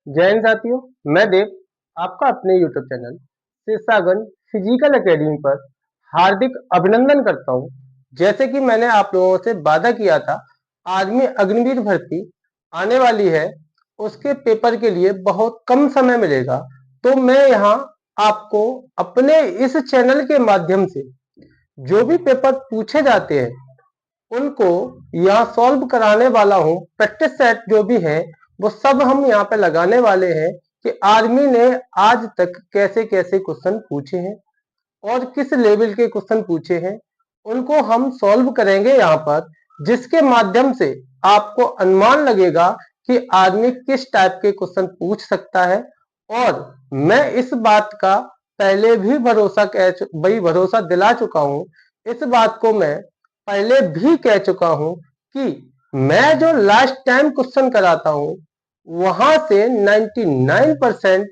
जय हिंद साथियों, मैं देव आपका अपने YouTube चैनल शीर्षागन फिजिकल एकेडमी पर हार्दिक अभिनंदन करता हूं। जैसे कि मैंने आप लोगों से वादा किया था, आर्मी अग्निवीर भर्ती आने वाली है, उसके पेपर के लिए बहुत कम समय मिलेगा। तो मैं यहाँ आपको अपने इस चैनल के माध्यम से जो भी पेपर पूछे जाते हैं उनको यहाँ सॉल्व कराने वाला हूँ। प्रैक्टिस सेट जो भी है वो सब हम यहाँ पे लगाने वाले हैं कि आर्मी ने आज तक कैसे कैसे क्वेश्चन पूछे हैं और किस लेवल के क्वेश्चन पूछे हैं, उनको हम सॉल्व करेंगे यहाँ पर, जिसके माध्यम से आपको अनुमान लगेगा कि आर्मी किस टाइप के क्वेश्चन पूछ सकता है। और मैं इस बात का पहले भी भरोसा दिला चुका हूँ। इस बात को मैं पहले भी कह चुका हूं कि मैं जो लास्ट टाइम क्वेश्चन कराता हूं वहां से 99%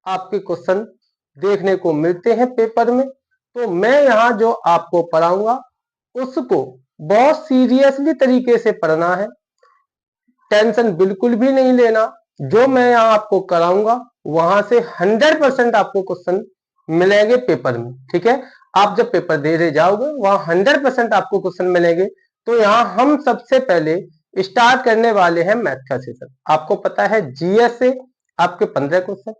आपके क्वेश्चन देखने को मिलते हैं पेपर में। तो मैं यहाँ जो आपको पढ़ाऊंगा उसको बहुत सीरियसली तरीके से पढ़ना है, टेंशन बिल्कुल भी नहीं लेना। जो मैं यहाँ आपको कराऊंगा वहां से 100% आपको क्वेश्चन मिलेंगे पेपर में, ठीक है। आप जब पेपर दे रहे जाओगे वहां 100% आपको क्वेश्चन मिलेंगे। तो यहाँ हम सबसे पहले स्टार्ट करने वाले हैं मैथ का सेशन। आपको पता है जीएस से आपके 15 क्वेश्चन,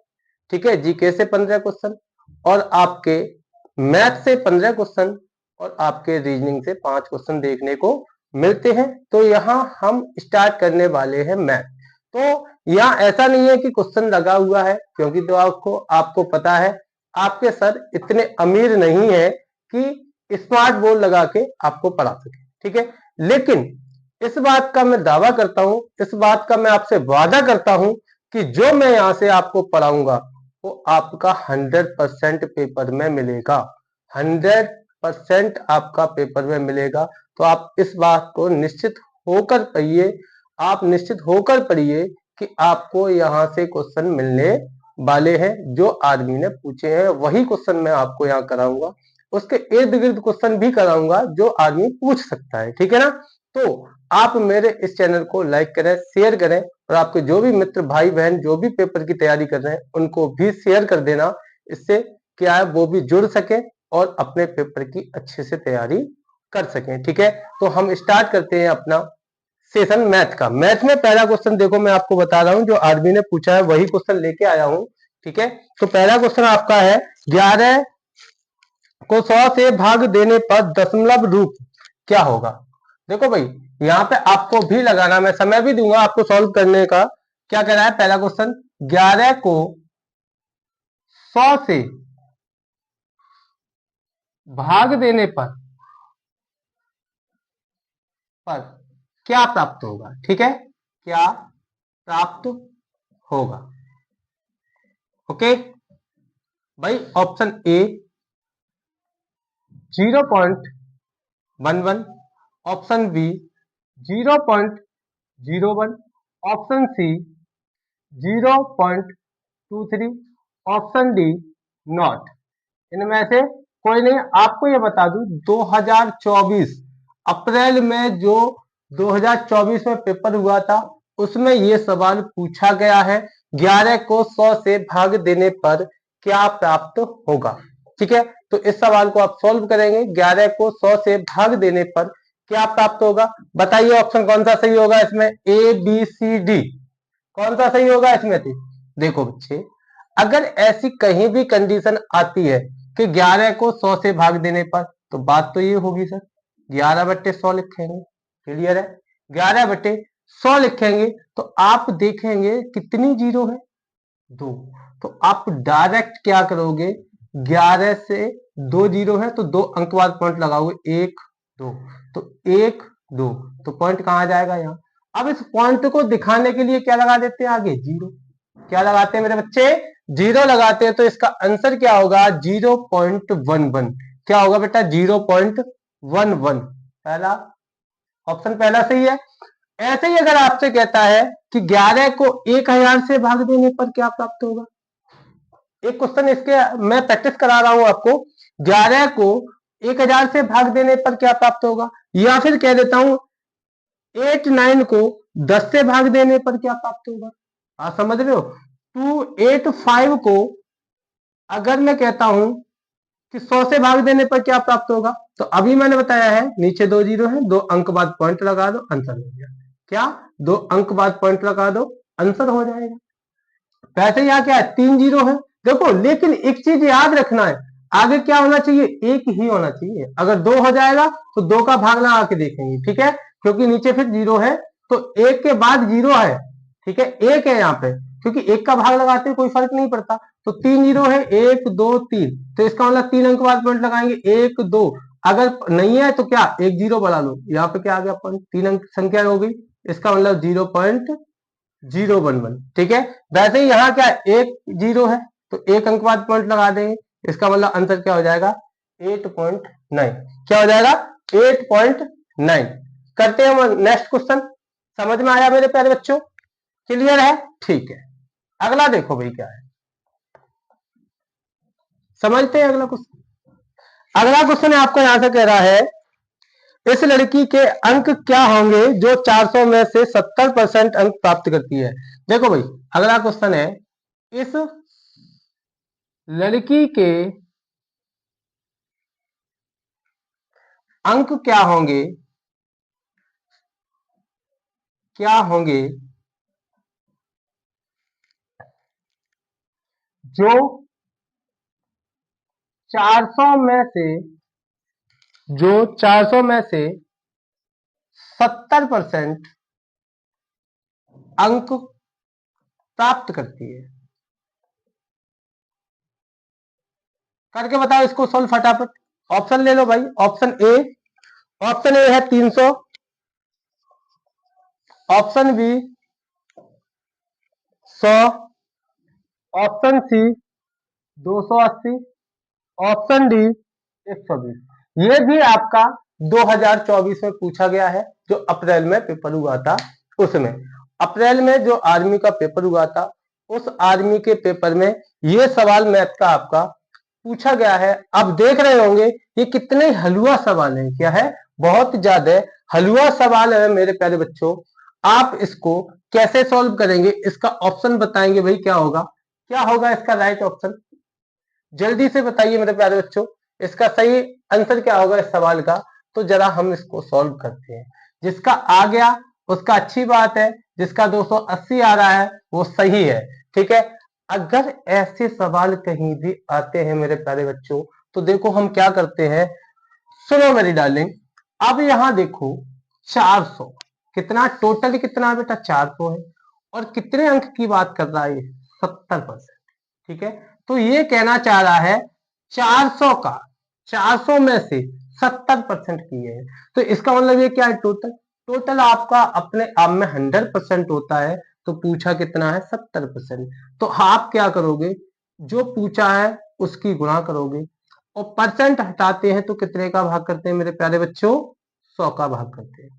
ठीक है, जीके से 15 क्वेश्चन और आपके मैथ से 15 क्वेश्चन और आपके रीजनिंग से 5 क्वेश्चन देखने को मिलते हैं। तो यहाँ हम स्टार्ट करने वाले हैं मैथ। तो यहाँ ऐसा नहीं है कि क्वेश्चन लगा हुआ है, क्योंकि तो आपको पता है आपके सर इतने अमीर नहीं है कि स्मार्ट बोर्ड लगा के आपको पढ़ा सके, ठीक है। लेकिन इस बात का मैं दावा करता हूं, इस बात का मैं आपसे वादा करता हूं कि जो मैं यहाँ से आपको पढ़ाऊंगा वो आपका 100% पेपर में मिलेगा। 100% आपका पेपर में मिलेगा। तो आप इस बात को निश्चित होकर पढ़िए, आप निश्चित होकर पढ़िए कि आपको यहाँ से क्वेश्चन मिलने वाले हैं। जो आर्मी ने पूछे हैं वही क्वेश्चन मैं आपको यहाँ कराऊंगा, उसके इर्द गिर्द क्वेश्चन भी कराऊंगा जो आर्मी पूछ सकता है, ठीक है ना। तो आप मेरे इस चैनल को लाइक करें, शेयर करें और आपके जो भी मित्र भाई बहन जो भी पेपर की तैयारी कर रहे हैं उनको भी शेयर कर देना। इससे क्या है, वो भी जुड़ सके और अपने पेपर की अच्छे से तैयारी कर सकें, ठीक है। तो हम स्टार्ट करते हैं अपना सेशन मैथ का। मैथ में पहला क्वेश्चन देखो, मैं आपको बता रहा हूं जो आर्मी ने पूछा है वही क्वेश्चन लेके आया हूं, ठीक है। तो पहला क्वेश्चन आपका है 11 को 100 से भाग देने पर दशमलव रूप क्या होगा। देखो भाई, यहाँ पे आपको भी लगाना, मैं समय भी दूंगा आपको सॉल्व करने का। क्या कह रहा है पहला क्वेश्चन, 11 को 100 से भाग देने पर क्या प्राप्त होगा, ठीक है, क्या प्राप्त होगा। ओके भाई, option A 0.11, option B 0.01, option C 0.23, option D not. इनमें से कोई नहीं। आपको ये बता दूं 2024 अप्रैल में जो 2024 में पेपर हुआ था उसमें ये सवाल पूछा गया है, 11 को 100 से भाग देने पर क्या प्राप्त होगा, ठीक है। तो इस सवाल को आप सॉल्व करेंगे, 11 को 100 से भाग देने पर क्या प्राप्त होगा। बताइए ऑप्शन कौन सा सही होगा इसमें, ए बी सी डी, कौन सा सही होगा इसमें से। देखो बच्चे, अगर ऐसी कहीं भी कंडीशन आती है कि 11 को 100 से भाग देने पर, तो बात तो ये होगी सर 11/100 लिखेंगे, क्लियर है। 11/100 लिखेंगे तो आप देखेंगे कितनी जीरो है, 2। तो आप डायरेक्ट क्या करोगे, 11 से 2 जीरो है तो 2 अंक बाद पॉइंट लगाओगे, 1 2, तो 1 2, तो पॉइंट कहां जाएगा यहाँ। अब इस पॉइंट को दिखाने के लिए क्या लगा देते हैं आगे, जीरो। क्या लगाते हैं मेरे बच्चे, जीरो लगाते हैं। तो इसका आंसर क्या होगा, 0.11। क्या होगा बेटा, 0.11। पहला ऑप्शन पहला सही है। ऐसे ही अगर आपसे कहता है कि 11 को 1000 से भाग देने पर क्या प्राप्त होगा, एक क्वेश्चन इसके मैं प्रैक्टिस करा रहा हूं आपको, 11 को 1000 से भाग देने पर क्या प्राप्त होगा। या फिर कह देता हूं 89 को 10 से भाग देने पर क्या प्राप्त होगा। आप समझ रहे हो, 285 को अगर मैं कहता हूं कि 100 से भाग देने पर क्या प्राप्त होगा, तो अभी मैंने बताया है नीचे 2 जीरो है, 2 अंक बाद पॉइंट लगा दो, आंसर हो गया। क्या 2 अंक बाद पॉइंट लगा दो, आंसर हो जाएगा। वैसे यहाँ क्या है 3 जीरो है, देखो लेकिन एक चीज याद रखना है, आगे क्या होना चाहिए, एक ही होना चाहिए। अगर 2 हो जाएगा तो 2 का भाग लगा के देखेंगे, ठीक है, क्योंकि नीचे फिर जीरो है तो एक के बाद जीरो है, ठीक है, एक है यहाँ पे, क्योंकि एक का भाग लगाते हैं कोई फर्क नहीं पड़ता। तो 3 जीरो है, 1 2 3, तो इसका मतलब 3 अंक बाद पॉइंट लगाएंगे 1 2, अगर नहीं है तो क्या एक जीरो बढ़ा लो, यहाँ पे क्या आ गया पॉइंट, 3 अंक संख्या हो गई, इसका मतलब 0.011, ठीक है। वैसे ही यहाँ क्या है एक जीरो है तो एक अंक बाद पॉइंट लगा देंगे, इसका मतलब आंसर क्या हो जाएगा 8.9, क्या हो जाएगा 8.9। करते हैं हम नेक्स्ट क्वेश्चन। समझ में आया मेरे प्यारे बच्चों, क्लियर है, ठीक है। अगला देखो भाई क्या है, समझते हैं अगला क्वेश्चन। अगला क्वेश्चन आपको यहां से कह रहा है इस लड़की के अंक क्या होंगे जो 400 में से 70% अंक प्राप्त करती है। देखो भाई अगला क्वेश्चन है इस लड़की के अंक क्या होंगे जो 400 में से जो 400 में से 70% अंक प्राप्त करती है। करके बताओ इसको सॉल्व फटाफट। ऑप्शन ले लो भाई, ऑप्शन ए है 300, option B 100, option C 280, option D 120। ये भी आपका 2024 में पूछा गया है, जो अप्रैल में पेपर हुआ था। उसमें अप्रैल में जो आर्मी का पेपर हुआ था, उस आर्मी के पेपर में ये सवाल मैथ का आपका पूछा गया है। अब देख रहे होंगे ये कितने हलवा सवाल है, क्या है, बहुत ज्यादा हलवा सवाल है मेरे प्यारे बच्चों। आप इसको कैसे सॉल्व करेंगे, इसका ऑप्शन बताएंगे भाई, क्या होगा इसका राइट ऑप्शन, जल्दी से बताइए मेरे प्यारे बच्चों, इसका सही आंसर क्या होगा इस सवाल का। तो जरा हम इसको सॉल्व करते हैं। जिसका आ गया उसका अच्छी बात है, जिसका 280 आ रहा है वो सही है, ठीक है। अगर ऐसे सवाल कहीं भी आते हैं मेरे प्यारे बच्चों, तो देखो हम क्या करते हैं, सुनो मेरी डार्लिंग। अब यहां देखो 400 कितना, टोटल कितना बेटा 400 है, और कितने अंक की बात कर रहा है, 70%, ठीक है। तो ये कहना चाह रहा है 400 का 400 में से 70% किए हैं, तो इसका मतलब ये क्या है, टोटल आपका अपने आप में 100% होता है, तो पूछा कितना है 70%। तो आप क्या करोगे, जो पूछा है उसकी गुणा करोगे, और परसेंट हटाते हैं तो कितने का भाग करते हैं मेरे प्यारे बच्चों, 100 का भाग करते हैं।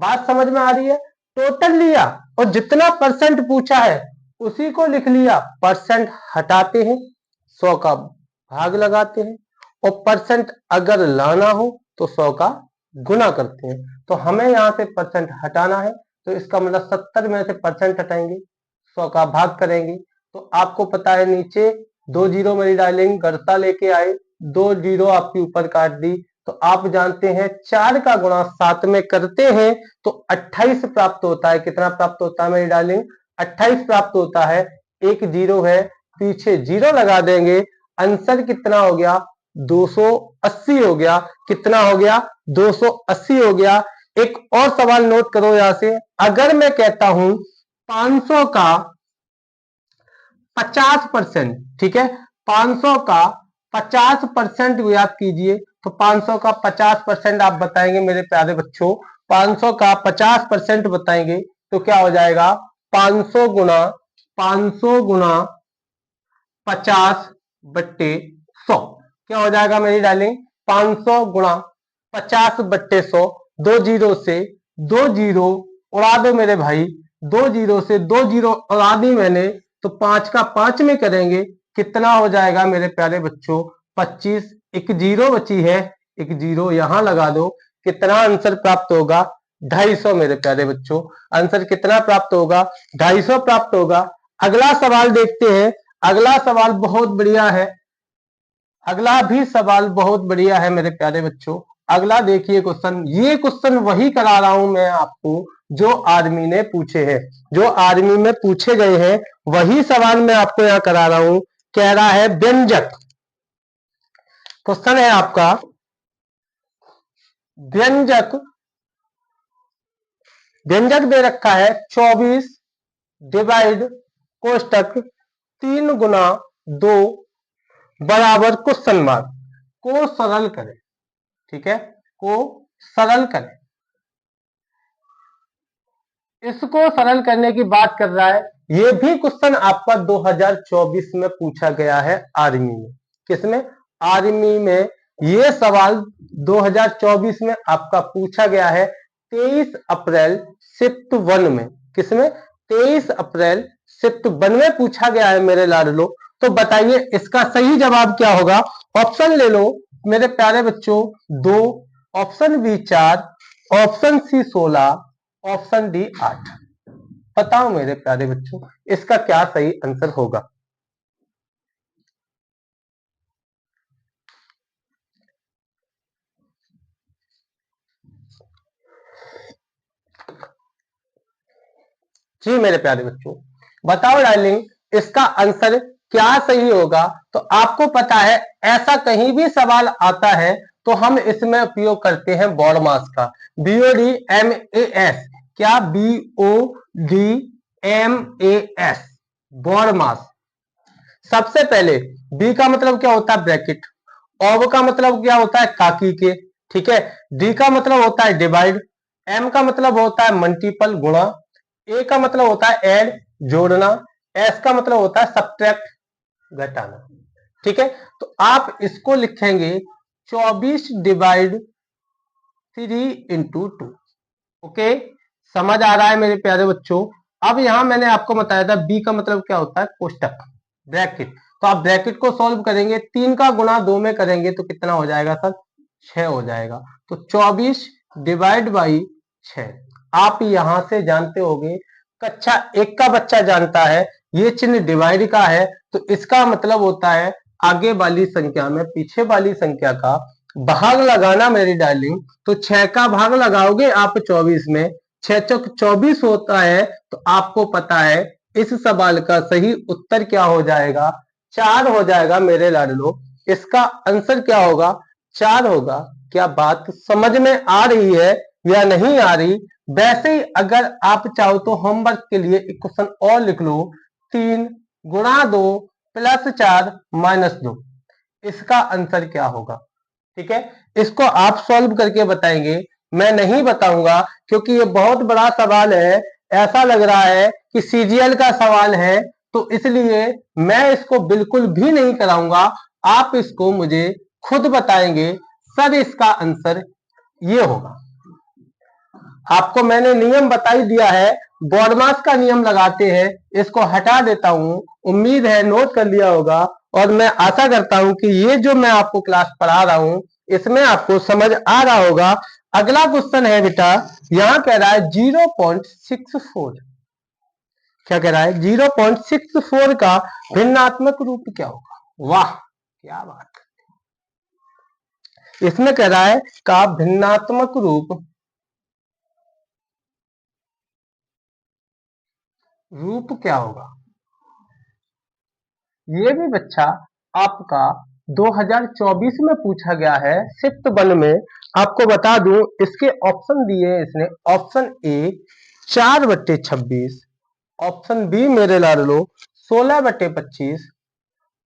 बात समझ में आ रही है, टोटल लिया और जितना परसेंट पूछा है उसी को लिख लिया, परसेंट हटाते हैं 100 का भाग लगाते हैं, और परसेंट अगर लाना हो तो 100 का गुना करते हैं। तो हमें यहां से परसेंट हटाना है, तो इसका मतलब 70 में से परसेंट हटाएंगे, 100 का भाग करेंगे, तो आपको पता है नीचे 2 जीरो मेरी डार्लिंग गड़ता लेके आए, 2 जीरो आपकी ऊपर काट दी, तो आप जानते हैं 4 का गुणा 7 में करते हैं तो 28 प्राप्त होता है। कितना प्राप्त होता है मेरी डार्लिंग, 28 प्राप्त होता है। एक जीरो है, पीछे जीरो लगा देंगे, आंसर कितना हो गया 280 हो गया। कितना हो गया 280 हो गया। एक और सवाल नोट करो यहां से, अगर मैं कहता हूं 500 का 50%, ठीक है, 500 का 50% याद कीजिए, तो 500 का 50% आप बताएंगे मेरे प्यारे बच्चों, 500 का 50% बताएंगे तो क्या हो जाएगा 500 गुना 50/100, क्या हो जाएगा मेरी डार्लिंग 500 गुणा 50/100। 2 जीरो से 2 जीरो उड़ा दो मेरे भाई, 2 जीरो से 2 जीरो उड़ा दी मैंने, तो 5 का 5 में करेंगे, कितना हो जाएगा मेरे प्यारे बच्चों 25। एक जीरो बची है, एक जीरो यहां लगा दो, कितना आंसर प्राप्त होगा 250 मेरे प्यारे बच्चों। आंसर कितना प्राप्त होगा 250 प्राप्त होगा। अगला सवाल देखते हैं। अगला सवाल बहुत बढ़िया है। अगला भी सवाल बहुत बढ़िया है मेरे प्यारे बच्चों। अगला देखिए क्वेश्चन, ये क्वेश्चन वही करा रहा हूं मैं आपको जो आर्मी ने पूछे हैं, जो आर्मी में पूछे गए हैं वही सवाल मैं आपको यहां करा रहा हूं। कह रहा है व्यंजक, क्वेश्चन है आपका व्यंजक, व्यंजक दे रखा है 24 डिवाइड कोष्टक 3 गुना 2 बराबर क्वेश्चन मार्क, को सरल करें। ठीक है, को सरल करें। इसको सरल करने की बात कर रहा है। यह भी क्वेश्चन आपका 2024 में पूछा गया है आर्मी में। किसमें? आर्मी में। यह सवाल 2024 में आपका पूछा गया है 23 अप्रैल शिफ्ट 1 में। किसमें? 23 अप्रैल शिफ्ट 1 में पूछा गया है मेरे लाडलो। तो बताइए इसका सही जवाब क्या होगा? ऑप्शन ले लो मेरे प्यारे बच्चों, 2, option B 4, option C 16, option D 8। बताओ मेरे प्यारे बच्चों इसका क्या सही आंसर होगा? जी मेरे प्यारे बच्चों, बताओ डार्लिंग इसका आंसर क्या सही होगा? तो आपको पता है ऐसा कहीं भी सवाल आता है तो हम इसमें उपयोग करते हैं बॉड मास का। BODMAS, क्या BODMAS, बॉड मास। सबसे पहले बी का मतलब क्या होता है? ब्रैकेट। ऑब का मतलब क्या होता है? काकी के। ठीक है। डी का मतलब होता है डिवाइड। एम का मतलब होता है मल्टीपल, गुणा। ए का मतलब होता है ऐड, जोड़ना। एस का मतलब होता है सब्ट्रैक्ट, घटाना। ठीक है, तो आप इसको लिखेंगे 24 डिवाइड 3/2। ओके, समझ आ रहा है मेरे प्यारे बच्चों? अब यहां मैंने आपको बताया था बी का मतलब क्या होता है? कोष्टक, ब्रैकेट। तो आप ब्रैकेट को सॉल्व करेंगे, 3 का गुणा 2 में करेंगे तो कितना हो जाएगा सर? 6 हो जाएगा। तो 24 डिवाइड बाई 6। आप यहां से जानते होंगे, कक्षा 1 का बच्चा जानता है ये चिन्ह डिवाइड का है तो इसका मतलब होता है आगे वाली संख्या में पीछे वाली संख्या का भाग लगाना मेरी डार्लिंग। तो 6 का भाग लगाओगे आप 24 में, 6 चौक 24 होता है। तो आपको पता है इस सवाल का सही उत्तर क्या हो जाएगा? 4 हो जाएगा मेरे लाडलो। इसका आंसर क्या होगा? 4 होगा। क्या बात समझ में आ रही है या नहीं आ रही? वैसे ही अगर आप चाहो तो होमवर्क के लिए एक क्वेश्चन और लिख लो, 3 गुणा 2 प्लस 4 माइनस 2। इसका आंसर क्या होगा? ठीक है, इसको आप सॉल्व करके बताएंगे, मैं नहीं बताऊंगा क्योंकि ये बहुत बड़ा सवाल है। ऐसा लग रहा है कि सीजीएल का सवाल है, तो इसलिए मैं इसको बिल्कुल भी नहीं कराऊंगा। आप इसको मुझे खुद बताएंगे सर इसका आंसर ये होगा। आपको मैंने नियम बता ही दिया है, बॉडमास का नियम लगाते हैं। इसको हटा देता हूं, उम्मीद है नोट कर लिया होगा। और मैं आशा करता हूं कि ये जो मैं आपको क्लास पढ़ा रहा हूं इसमें आपको समझ आ रहा होगा। अगला क्वेश्चन है बेटा, यहां कह रहा है 0.64। क्या कह रहा है? 0.64 का भिन्नात्मक रूप क्या होगा? वाह क्या बात! इसमें कह रहा है का भिन्नात्मक रूप, रूप क्या होगा? ये भी बच्चा आपका 2024 में पूछा गया है शिफ्ट 1 में। आपको बता दूं इसके ऑप्शन दिए हैं इसने। ऑप्शन ए 4/26, ऑप्शन बी मेरे लाडलो 16/25,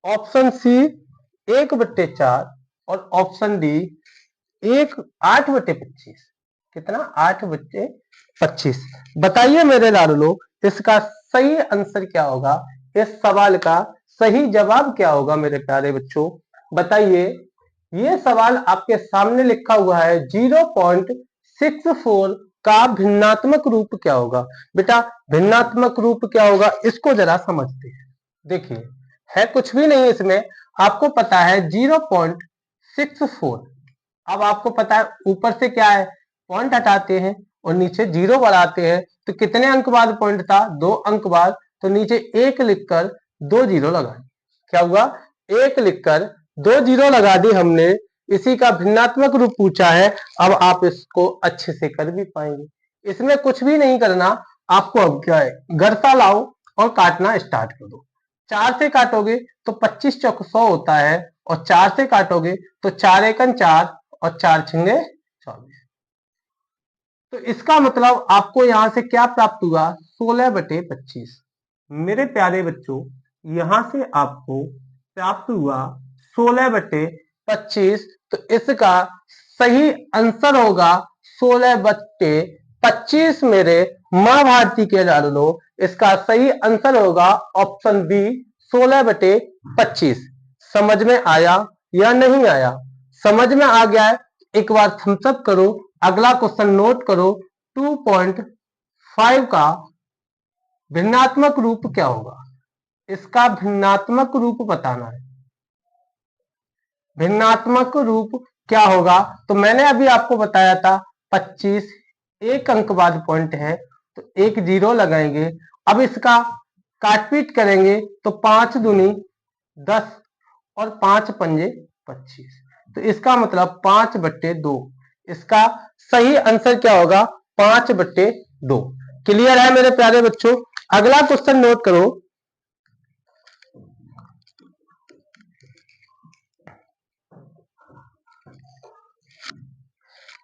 ऑप्शन सी 1/4 और ऑप्शन डी 8/25। कितना? 8/25। बताइए मेरे लाडलो इसका सही आंसर क्या होगा? इस सवाल का सही जवाब क्या होगा मेरे प्यारे बच्चों? बताइए। ये सवाल आपके सामने लिखा हुआ है 0.64 का भिन्नात्मक रूप क्या होगा? बेटा भिन्नात्मक रूप क्या होगा इसको जरा समझते हैं। देखिए है कुछ भी नहीं इसमें। आपको पता है 0.64। अब आपको पता है ऊपर से क्या है? पॉइंट हटाते हैं और नीचे जीरो बढ़ाते हैं तो कितने अंक बाद पॉइंट था? 2 अंक बाद। तो नीचे 1 लिखकर 2 जीरो लगा दी। क्या हुआ? 1 लिखकर 2 जीरो लगा दी हमने। इसी का भिन्नात्मक रूप पूछा है। अब आप इसको अच्छे से कर भी पाएंगे। इसमें कुछ भी नहीं करना आपको। अब क्या है, गरसा लाओ और काटना स्टार्ट कर दो। 4 से काटोगे तो 25 चौक 100 होता है, और 4 से काटोगे तो 4 एकन 4 और 4 छिंगे 24। तो इसका मतलब आपको यहां से क्या प्राप्त हुआ? 16/25। मेरे प्यारे बच्चों, यहां से आपको प्राप्त हुआ 16/25। तो इसका सही आंसर होगा 16/25। मेरे मां भारती के लाडलो, इसका सही आंसर होगा ऑप्शन बी 16/25। समझ में आया या नहीं आया? समझ में आ गया है? एक बार थम्स अप करो। अगला क्वेश्चन नोट करो। 2.5 का भिन्नात्मक रूप क्या होगा? इसका भिन्नात्मक रूप बताना है। भिन्नात्मक रूप क्या होगा? तो मैंने अभी आपको बताया था 25 एक अंक बाद पॉइंट है, तो 1 जीरो लगाएंगे। अब इसका काटपीट करेंगे तो 5 दूनी 10 और 5 पंजे 25। तो इसका मतलब 5/2। इसका सही आंसर क्या होगा? 5/2। क्लियर है मेरे प्यारे बच्चों? अगला क्वेश्चन नोट करो।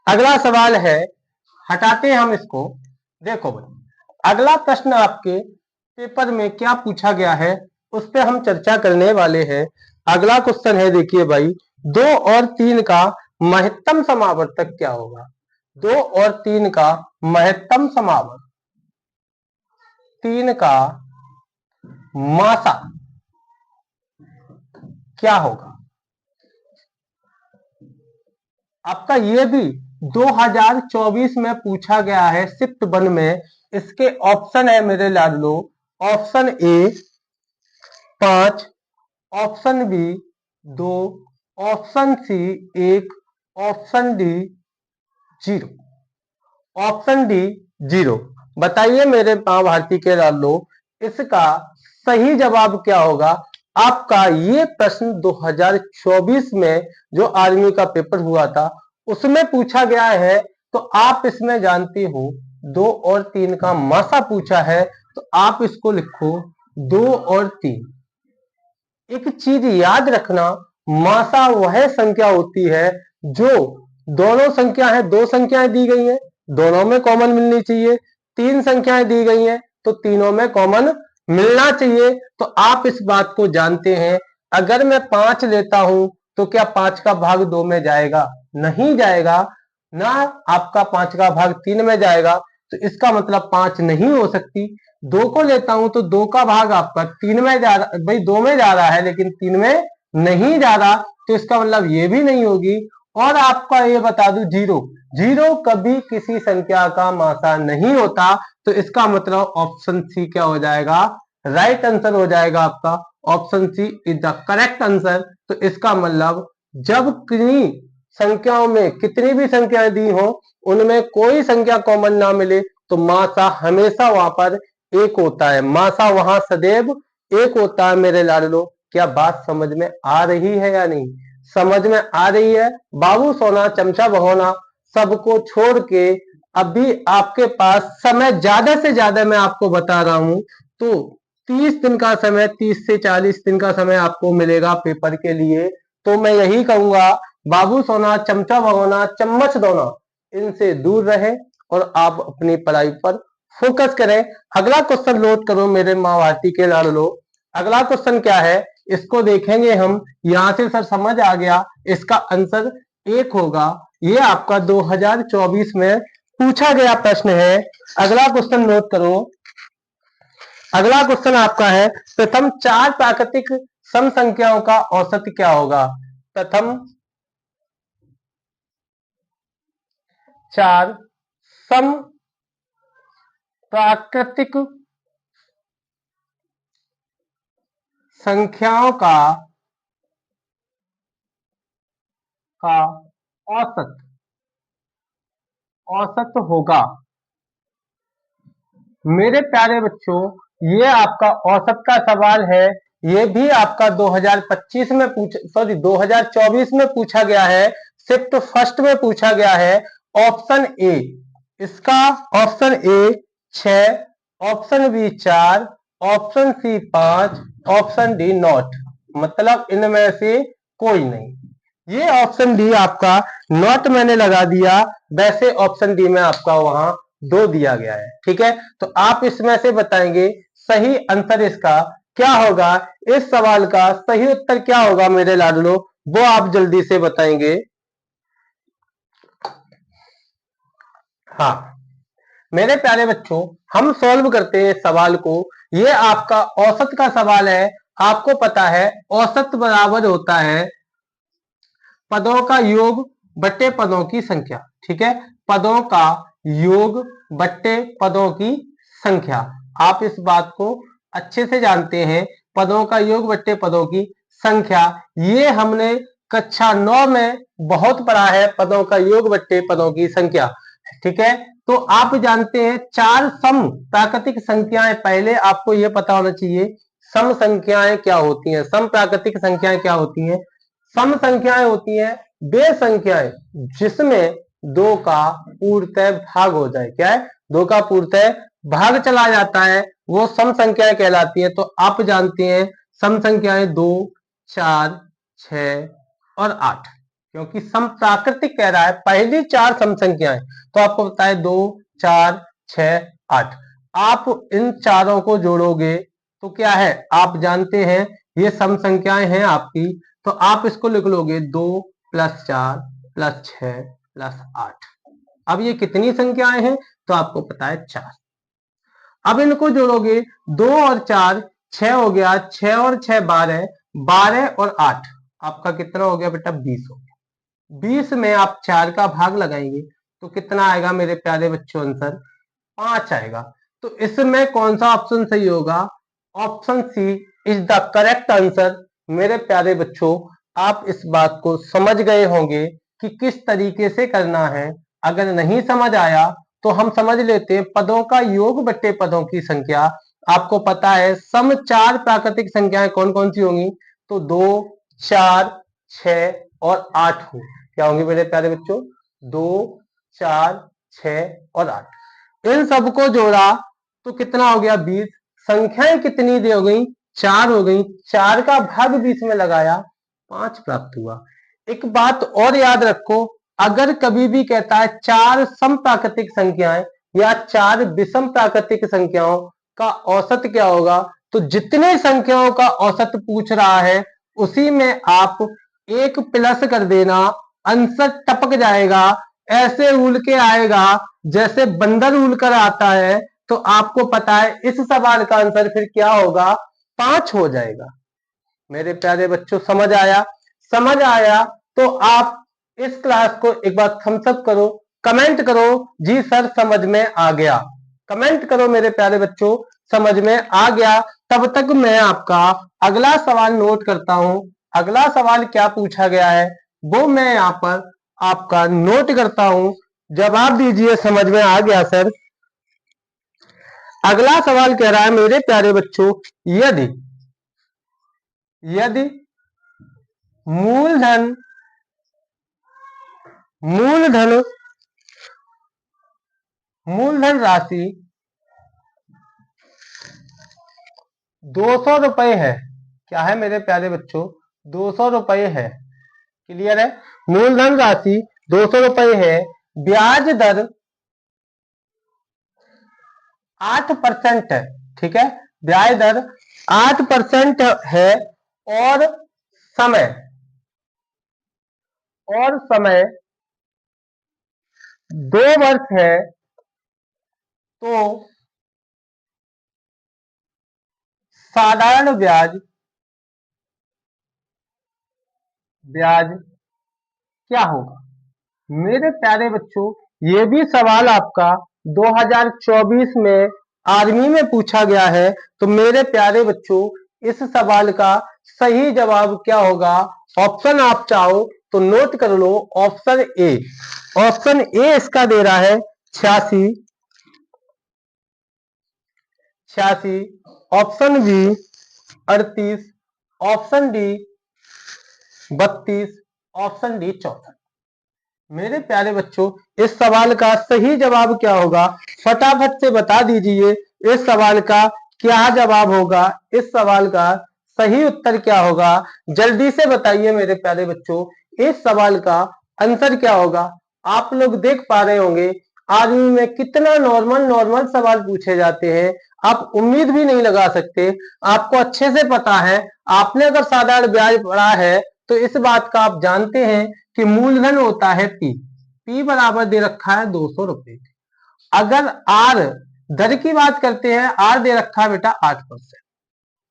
अगला सवाल है, हटाते हैं हम इसको। देखो भाई, अगला प्रश्न आपके पेपर में क्या पूछा गया है उस पर हम चर्चा करने वाले हैं। अगला क्वेश्चन है, देखिए भाई, 2 और 3 का महत्तम समावर्तक क्या होगा? 2 और 3 का महत्तम समावर्तक, 3 का मासा क्या होगा? आपका ये भी 2024 में पूछा गया है शिफ्ट 1 में। इसके ऑप्शन है मेरे लाडलो। Option A 5, option B 2, option C 1, option D 0। Option D 0। बताइए मेरे मां भारती के लाडलो, इसका सही जवाब क्या होगा? आपका ये प्रश्न 2024 में जो आर्मी का पेपर हुआ था उसमें पूछा गया है। तो आप इसमें जानती हो 2 और 3 का मासा पूछा है, तो आप इसको लिखो 2 और 3। एक चीज याद रखना, मासा वह संख्या होती है जो दोनों संख्या है, 2 संख्याएं दी गई हैं, दोनों में कॉमन मिलनी चाहिए। 3 संख्याएं दी गई हैं तो तीनों में कॉमन मिलना चाहिए। तो आप इस बात को जानते हैं। अगर मैं 5 लेता हूं तो क्या 5 का भाग 2 में जाएगा? नहीं जाएगा ना। आपका 5 का भाग 3 में जाएगा, तो इसका मतलब 5 नहीं हो सकती। 2 को लेता हूं तो 2 का भाग आपका 3 में जा रहा, भाई 2 में जा रहा है लेकिन 3 में नहीं जा रहा, तो इसका मतलब ये भी नहीं होगी। और आपका ये बता दूं, 0 0 कभी किसी संख्या का मासा नहीं होता। तो इसका मतलब ऑप्शन सी क्या हो जाएगा? राइट आंसर हो जाएगा आपका। Option C is the correct answer. तो इसका मतलब जब किन्हीं संख्याओं में कितनी भी संख्याएं दी हो, उनमें कोई संख्या कॉमन ना मिले, तो मासा हमेशा वहां पर एक होता है। मासा वहां सदैव एक होता है मेरे लाडलो। क्या बात समझ में आ रही है या नहीं? समझ में आ रही है? बाबू सोना चमचा बहोना सबको छोड़ के अभी आपके पास समय ज्यादा से ज्यादा मैं आपको बता रहा हूं, तो 30 दिन का समय, 30 से 40 दिन का समय आपको मिलेगा पेपर के लिए। तो मैं यही कहूंगा, बाबू सोना चमचा भगोना चम्मच दोना इनसे दूर रहे और आप अपनी पढ़ाई पर फोकस करें। अगला क्वेश्चन नोट करो मेरे मां भारती के लाडलो। अगला क्वेश्चन क्या है इसको देखेंगे हम। यहां से सर समझ आ गया, इसका आंसर 1 होगा। ये आपका 2024 में पूछा गया प्रश्न है। अगला क्वेश्चन नोट करो। अगला क्वेश्चन आपका है, प्रथम 4 प्राकृतिक सम संख्याओं का औसत क्या होगा? प्रथम 4 सम प्राकृतिक संख्याओं का औसत औसत होगा। मेरे प्यारे बच्चों, ये आपका औसत का सवाल है। ये भी आपका 2025 में 2024 में पूछा गया है, शिफ्ट फर्स्ट में पूछा गया है। ऑप्शन ए इसका, option A 6, option B 4, option C 5, option D not, मतलब इनमें से कोई नहीं। ये ऑप्शन डी आपका नॉट मैंने लगा दिया, वैसे ऑप्शन डी में आपका वहां 2 दिया गया है। ठीक है, तो आप इसमें से बताएंगे सही आंसर इसका क्या होगा। इस सवाल का सही उत्तर क्या होगा मेरे लाडलो, वो आप जल्दी से बताएंगे। हाँ मेरे प्यारे बच्चों, हम सॉल्व करते हैं सवाल को। ये आपका औसत का सवाल है। आपको पता है औसत बराबर होता है पदों का योग बट्टे पदों की संख्या। ठीक है, पदों का योग बट्टे पदों की संख्या। आप इस बात को अच्छे से जानते हैं, पदों का योग बट्टे पदों की संख्या। ये हमने कक्षा 9 में बहुत पढ़ा है, पदों का योग बट्टे पदों की संख्या। ठीक है, तो आप जानते हैं 4 सम प्राकृतिक संख्याएं। पहले आपको यह पता होना चाहिए सम संख्याएं क्या होती हैं, सम प्राकृतिक संख्याएं क्या होती हैं। सम संख्याएं होती हैं वे संख्याएं जिसमें 2 का पूर्णतः भाग हो जाए। क्या है? 2 का पूर्णतः भाग चला जाता है, वो सम संख्याएं कहलाती है। तो आप जानते हैं सम संख्याएं 2, 4, 6 और 8, क्योंकि सम प्राकृतिक कह रहा है पहली 4 सम संख्याएं। तो आपको पता है 2, 4, 6, 8। आप इन चारों को जोड़ोगे तो क्या है, आप जानते हैं ये सम संख्याएं हैं आपकी। तो आप इसको लिख लोगे 2 + 4 + 6 + 8। अब ये कितनी संख्याएं हैं तो आपको पता है 4। अब इनको जोड़ोगे 2 और 4, 6 हो गया, 6 और 6 12, 12 और 8 आपका कितना हो गया बेटा, 20 हो गया। 20 में आप 4 का भाग लगाएंगे तो कितना आएगा मेरे प्यारे बच्चों आंसर, 5 आएगा। तो इसमें कौन सा ऑप्शन सही होगा, option C is the correct answer. मेरे प्यारे बच्चों, आप इस बात को समझ गए होंगे कि किस तरीके से करना है। अगर नहीं समझ आया तो हम समझ लेते हैं पदों का योग बट्टे पदों की संख्या। आपको पता है सम 4 प्राकृतिक संख्याएं कौन कौन सी होंगी, तो 2, 4, 6 और 8 होंगी। क्या होंगी मेरे प्यारे बच्चों, 2, 4, 6 और 8। इन सबको जोड़ा तो कितना हो गया, 20। संख्याएं कितनी दे हो गई, 4 हो गई। 4 का भाग 20 में लगाया, 5 प्राप्त हुआ। एक बात और याद रखो, अगर कभी भी कहता है 4 सम प्राकृतिक संख्याएं या 4 विषम प्राकृतिक संख्याओं का औसत क्या होगा, तो जितने संख्याओं का औसत पूछ रहा है उसी में आप 1 प्लस कर देना, आंसर टपक जाएगा। ऐसे उल के आएगा जैसे बंदर उल कर आता है। तो आपको पता है इस सवाल का आंसर फिर क्या होगा, 5 हो जाएगा। मेरे प्यारे बच्चों समझ आया? समझ आया तो आप इस क्लास को एक बार थम्स अप करो, कमेंट करो जी सर समझ में आ गया। कमेंट करो मेरे प्यारे बच्चों समझ में आ गया। तब तक मैं आपका अगला सवाल नोट करता हूं। अगला सवाल क्या पूछा गया है वो मैं यहाँ पर आपका नोट करता हूं। जवाब दीजिए, समझ में आ गया सर। अगला सवाल कह रहा है मेरे प्यारे बच्चों, यदि यदि मूलधन मूलधन मूलधन राशि 200 रुपए है। क्या है मेरे प्यारे बच्चों, 200 रुपए है। क्लियर है? मूलधन राशि 200 रुपए है, ब्याज दर 8% है। ठीक है, ब्याज दर 8% है। और समय और समय 2 वर्ष है। तो साधारण ब्याज ब्याज क्या होगा। मेरे प्यारे बच्चों, ये भी सवाल आपका 2024 में आर्मी में पूछा गया है। तो मेरे प्यारे बच्चों, इस सवाल का सही जवाब क्या होगा, ऑप्शन आप चाहो तो नोट कर लो। ऑप्शन ए, ऑप्शन ए इसका दे रहा है 86, 86, option B 38, option D 32, option D 64। मेरे प्यारे बच्चों, इस सवाल का सही जवाब क्या होगा, फटाफट से बता दीजिए। इस सवाल का क्या जवाब होगा, इस सवाल का सही उत्तर क्या होगा, जल्दी से बताइए मेरे प्यारे बच्चों। इस सवाल का आंसर क्या होगा। आप लोग देख पा रहे होंगे आर्मी में कितना नॉर्मल नॉर्मल सवाल पूछे जाते हैं, आप उम्मीद भी नहीं लगा सकते। आपको अच्छे से पता है, आपने अगर साधारण ब्याज पढ़ा है तो इस बात का आप जानते हैं कि मूलधन होता है पी बराबर दे रखा है 200 रुपए। अगर आर दर की बात करते हैं, आर दे रखा है बेटा 8%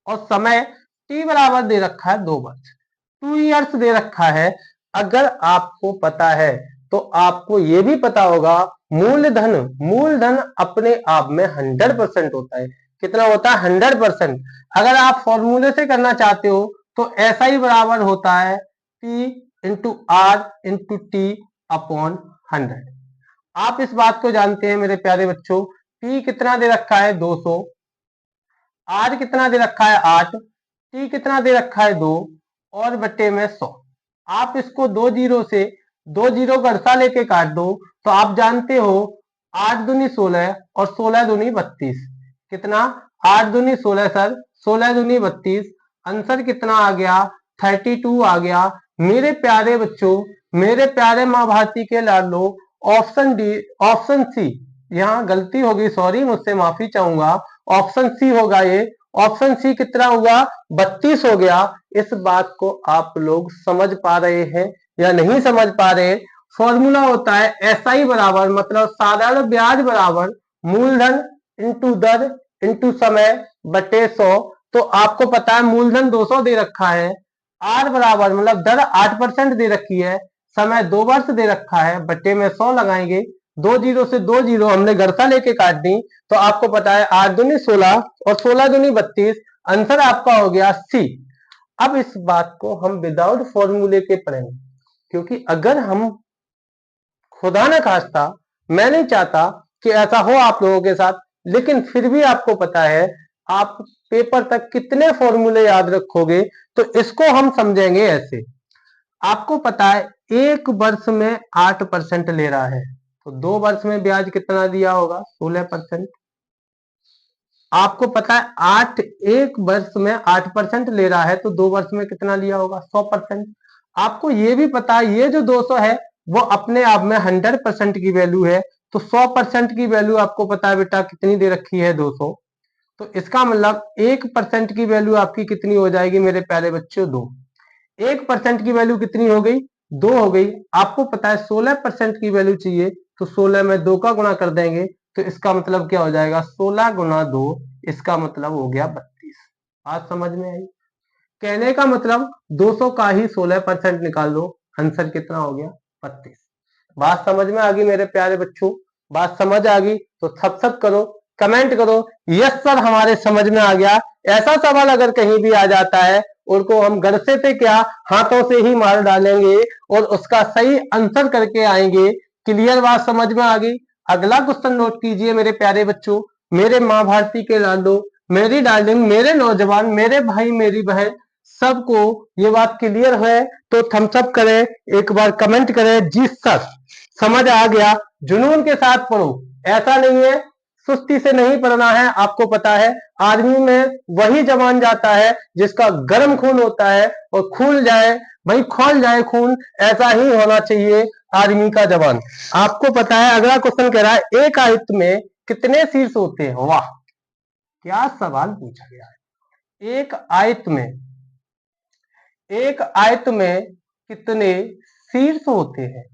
और समय टी बराबर दे रखा है 2 वर्ष, 2 इयर्स दे रखा है। अगर आपको पता है तो आपको यह भी पता होगा मूलधन, मूलधन अपने आप में 100% होता है। कितना होता है? 100%। अगर आप फॉर्मूले से करना चाहते हो तो ऐसा ही बराबर होता है P into R into T upon 100। आप इस बात को जानते हैं मेरे प्यारे बच्चों, पी कितना दे रखा है 200, आर कितना दे रखा है 8, टी कितना दे रखा है 2 और बटे में 100। आप इसको 2 जीरो से 2 जीरो का अरसा लेके काट दो तो आप जानते हो 8 दूनी 16 और 16 दूनी 32। कितना? 8 दूनी 16 सर, 16 दूनी 32। आंसर कितना आ गया? 32 आ गया। मेरे प्यारे बच्चों, मेरे प्यारे माँ भारती के लाडलो, ऑप्शन डी, ऑप्शन सी, यहाँ गलती होगी, सॉरी, मुझसे माफी चाहूंगा। ऑप्शन सी होगा ये। ऑप्शन सी कितना हुआ? 32 हो गया। इस बात को आप लोग समझ पा रहे हैं या नहीं समझ पा रहे? फॉर्मूला होता है एसआई बराबर, मतलब साधारण ब्याज बराबर मूलधन इंटू दर इंटू समय बटे 100। तो आपको पता है मूलधन 200 दे रखा है, आर बराबर मतलब दर 8% दे रखी है, समय 2 वर्ष दे रखा है, बटे में 100 लगाएंगे। 2 जीरो से 2 जीरो हमने गड़ता लेके काट दी तो आपको पता है 8 दूनी 16 और 16 दूनी 32। आंसर आपका हो गया सी। अब इस बात को हम विदाउट फॉर्मूले के पढ़ेंगे, क्योंकि अगर हम, खुदा न खास्ता, मैं नहीं चाहता कि ऐसा हो आप लोगों के साथ, लेकिन फिर भी आपको पता है आप पेपर तक कितने फॉर्मूले याद रखोगे, तो इसको हम समझेंगे ऐसे। आपको पता है 1 वर्ष में 8% ले रहा है तो 2 वर्ष में ब्याज कितना दिया होगा? 16%। आपको पता है 1 वर्ष में 8% ले रहा है तो 2 वर्ष में कितना लिया होगा? 100%। आपको ये भी पता है ये जो 200 है वो अपने आप में 100% की वैल्यू है, तो 100% की वैल्यू आपको पता है बेटा कितनी दे रखी है? 200। तो इसका मतलब 1% की वैल्यू आपकी कितनी हो जाएगी मेरे प्यारे बच्चों? 2। 1% की वैल्यू कितनी हो गई? 2 हो गई। आपको पता है 16% की वैल्यू चाहिए तो 16 में 2 का गुणा कर देंगे तो इसका मतलब क्या हो जाएगा? 16 गुना 2, इसका मतलब हो गया 32। बात समझ में आई? कहने का मतलब 200 का ही 16% निकाल दो, आंसर कितना हो गया? 32। बात समझ में आ गई मेरे प्यारे बच्चों? बात समझ आ गई तो सब करो, कमेंट करो यस सर हमारे समझ में आ गया। ऐसा सवाल अगर कहीं भी आ जाता है उनको हम घर से थे क्या, हाथों से ही मार डालेंगे और उसका सही आंसर करके आएंगे। क्लियर बात समझ में आ गई? अगला क्वेश्चन नोट कीजिए मेरे प्यारे बच्चों, मेरे माँ भारती के लाडो, मेरी डार्लिंग, मेरे नौजवान, मेरे भाई, मेरी बहन, सबको ये बात क्लियर है तो थम्स अप करें, एक बार कमेंट करें जी सर समझ आ गया। जुनून के साथ पढ़ो, ऐसा नहीं है सुस्ती से नहीं पढ़ना है। आपको पता है आर्मी में वही जवान जाता है जिसका गर्म खून होता है और खुल जाए भाई, खोल जाए खून, ऐसा ही होना चाहिए आर्मी का जवान। आपको पता है अगला क्वेश्चन कह रहा है एक आयत में कितने शीर्ष होते हैं? वाह क्या सवाल पूछा गया है। एक आयत में कितने शीर्ष होते हैं?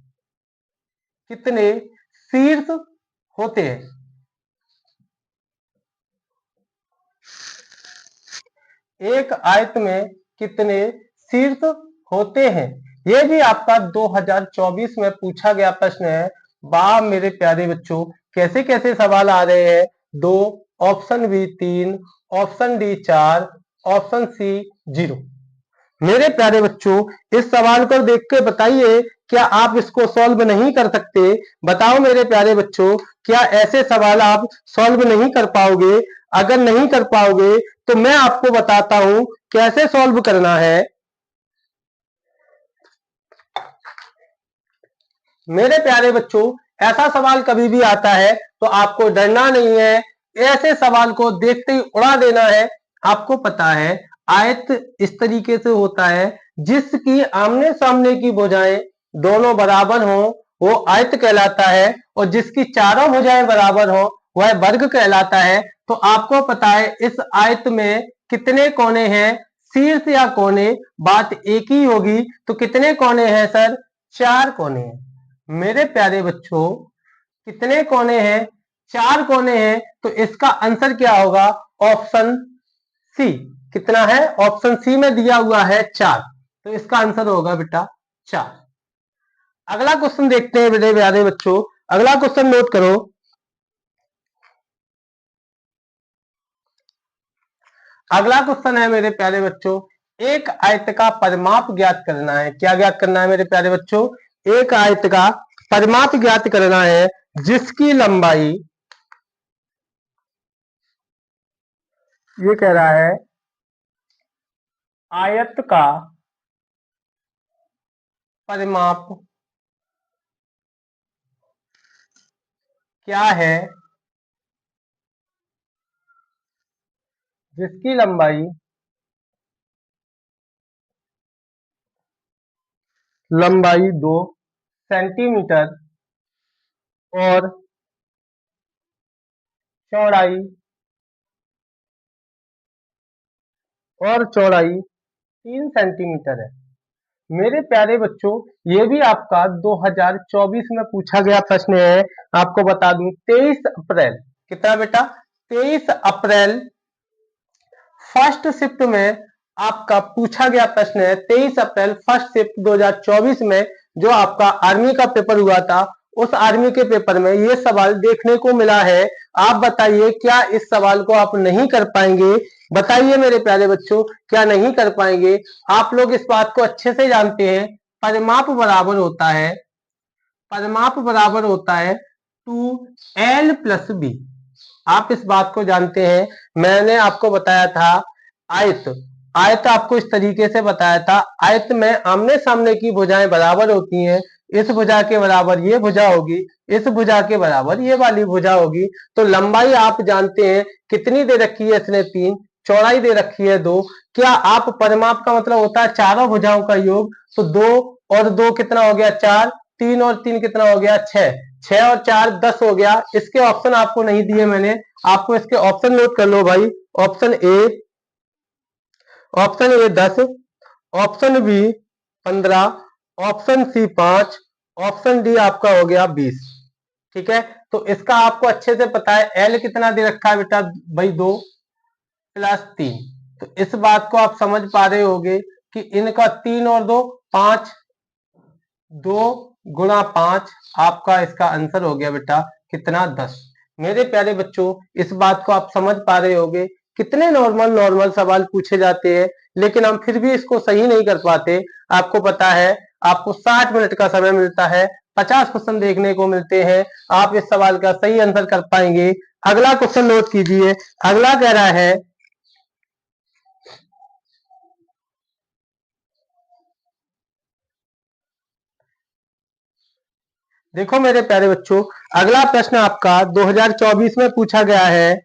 कितने शीर्ष होते हैं? एक आयत में कितने शीर्ष होते हैं? यह भी आपका 2024 में पूछा गया प्रश्न है। वाह मेरे प्यारे बच्चों, कैसे कैसे सवाल आ रहे हैं। 2, option B 3, option D 4, option C 0। मेरे प्यारे बच्चों इस सवाल को देख के बताइए क्या आप इसको सॉल्व नहीं कर सकते? बताओ मेरे प्यारे बच्चों, क्या ऐसे सवाल आप सॉल्व नहीं कर पाओगे? अगर नहीं कर पाओगे तो मैं आपको बताता हूं कैसे सॉल्व करना है। मेरे प्यारे बच्चों, ऐसा सवाल कभी भी आता है तो आपको डरना नहीं है, ऐसे सवाल को देखते ही उड़ा देना है। आपको पता है आयत इस तरीके से होता है, जिसकी आमने सामने की भुजाएं दोनों बराबर हो वो आयत कहलाता है, और जिसकी चारों भुजाएं बराबर हो वह वर्ग कहलाता है। तो आपको पता है इस आयत में कितने कोने हैं, शीर्ष या कोने, बात एक ही होगी। तो कितने कोने हैं सर? 4 कोने हैं। मेरे प्यारे बच्चों, कितने कोने हैं? 4 कोने हैं। तो इसका आंसर क्या होगा? Option C. कितना है? ऑप्शन सी में दिया हुआ है 4, तो इसका आंसर होगा बेटा 4। अगला क्वेश्चन देखते हैं मेरे प्यारे बच्चों। अगला क्वेश्चन नोट करो। अगला क्वेश्चन है मेरे प्यारे बच्चों, एक आयत का परिमाप ज्ञात करना है। क्या ज्ञात करना है मेरे प्यारे बच्चों? एक आयत का परिमाप ज्ञात करना है, जिसकी लंबाई, ये कह रहा है आयत का परिमाप क्या है, जिसकी लंबाई 2 सेंटीमीटर और चौड़ाई 3 सेंटीमीटर है। मेरे प्यारे बच्चों, ये भी आपका 2024 में पूछा गया प्रश्न है। आपको बता दूं 23 अप्रैल, कितना बेटा? 23 अप्रैल फर्स्ट शिफ्ट में आपका पूछा गया प्रश्न है। 23 अप्रैल फर्स्ट शिफ्ट 2024 में जो आपका आर्मी का पेपर हुआ था, उस आर्मी के पेपर में ये सवाल देखने को मिला है। आप बताइए क्या इस सवाल को आप नहीं कर पाएंगे? बताइए मेरे प्यारे बच्चों, क्या नहीं कर पाएंगे? आप लोग इस बात को अच्छे से जानते हैं, परिमाप बराबर होता है, परिमाप बराबर होता है 2l+b। आप इस बात को जानते हैं। मैंने आपको बताया था आयत, आयत आपको इस तरीके से बताया था, आयत में आमने सामने की भुजाएं बराबर होती हैं। इस भुजा के बराबर ये भुजा होगी, इस भुजा के बराबर ये वाली भुजा होगी। तो लंबाई आप जानते हैं कितनी दे रखी है इसने? 3। चौड़ाई दे रखी है 2। क्या आप परिमाप का मतलब होता है चारों भुजाओं का योग। तो 2 और 2 कितना हो गया? 4। 3 और 3 कितना हो गया? 6। 6 और 4 10 हो गया। इसके ऑप्शन आपको नहीं दिए मैंने, आपको इसके ऑप्शन नोट कर लो भाई। Option A, option A 10, option B 15, option C 5, option D आपका हो गया 20। ठीक है, तो इसका आपको अच्छे से पता है एल कितना दे रखा है बेटा? भाई 2+3। तो इस बात को आप समझ पा रहे होगे कि इनका 3 और 2 5, 2 × 5, आपका इसका आंसर हो गया बेटा कितना? 10। मेरे प्यारे बच्चों, इस बात को आप समझ पा रहे होगे कितने नॉर्मल नॉर्मल सवाल पूछे जाते हैं, लेकिन हम फिर भी इसको सही नहीं कर पाते। आपको पता है आपको 60 मिनट का समय मिलता है, 50 क्वेश्चन देखने को मिलते हैं। आप इस सवाल का सही आंसर कर पाएंगे। अगला क्वेश्चन नोट कीजिए। अगला कह रहा है, देखो मेरे प्यारे बच्चों, अगला प्रश्न आपका 2024 में पूछा गया है।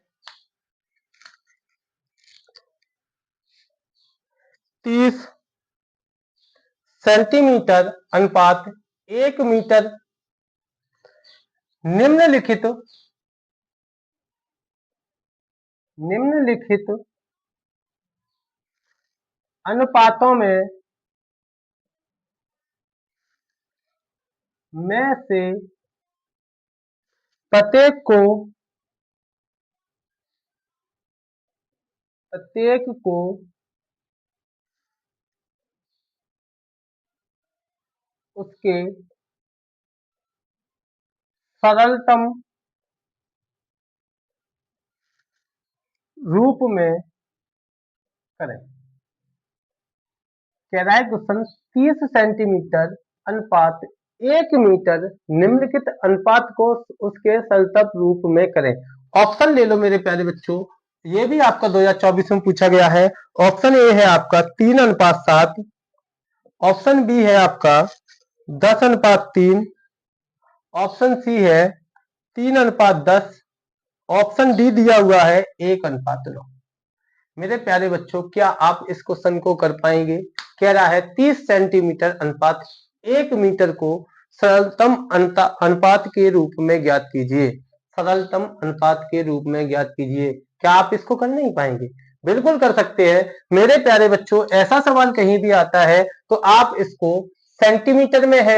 30 सेंटीमीटर अनुपात 1 मीटर निम्नलिखित निम्नलिखित अनुपातों में से प्रत्येक को प्रत्येक को उसके सरलतम रूप में करें। कह रहा है क्वेश्चन 30 सेंटीमीटर अनुपात 1 मीटर निम्नलिखित अनुपात को उसके सरलतम रूप में करें। ऑप्शन ले लो मेरे प्यारे बच्चों। ये भी आपका 2024 में पूछा गया है। ऑप्शन ए है आपका 3:7, ऑप्शन बी है आपका 10:3, ऑप्शन सी है 3:10, ऑप्शन डी दिया हुआ है 1:9। मेरे प्यारे बच्चों, क्या आप इस क्वेश्चन को कर पाएंगे? कह रहा है 30 सेंटीमीटर अनुपात 1 मीटर को सरलतम अनुपात के रूप में ज्ञात कीजिए। सरलतम अनुपात के रूप में ज्ञात कीजिए। क्या आप इसको कर नहीं पाएंगे? बिल्कुल कर सकते हैं मेरे प्यारे बच्चों। ऐसा सवाल कहीं भी आता है तो आप इसको सेंटीमीटर में है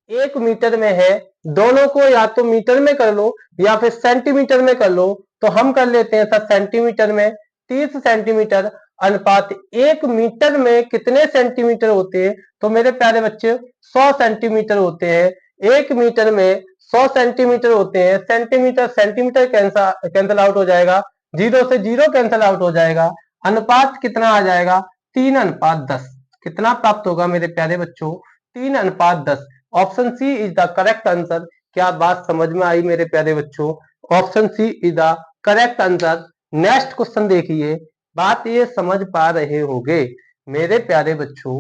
एक मीटर में है, दोनों को या तो मीटर में कर लो या फिर सेंटीमीटर में कर लो। तो हम कर लेते हैं सर सेंटीमीटर में। 30 सेंटीमीटर अनुपात 1 मीटर में कितने सेंटीमीटर होते हैं? तो मेरे प्यारे बच्चे 100 सेंटीमीटर होते हैं। 1 मीटर में 100 सेंटीमीटर होते हैं। सेंटीमीटर सेंटीमीटर कैंसल आउट हो जाएगा, जीरो से जीरो कैंसल आउट हो जाएगा। अनुपात कितना आ जाएगा? 3:10। कितना प्राप्त होगा मेरे प्यारे बच्चों? 3:10। Option C is the correct answer. क्या बात समझ में आई मेरे प्यारे बच्चों? Option C is the correct answer. Next question देखिए। बात ये समझ पा रहे होंगे मेरे प्यारे बच्चों,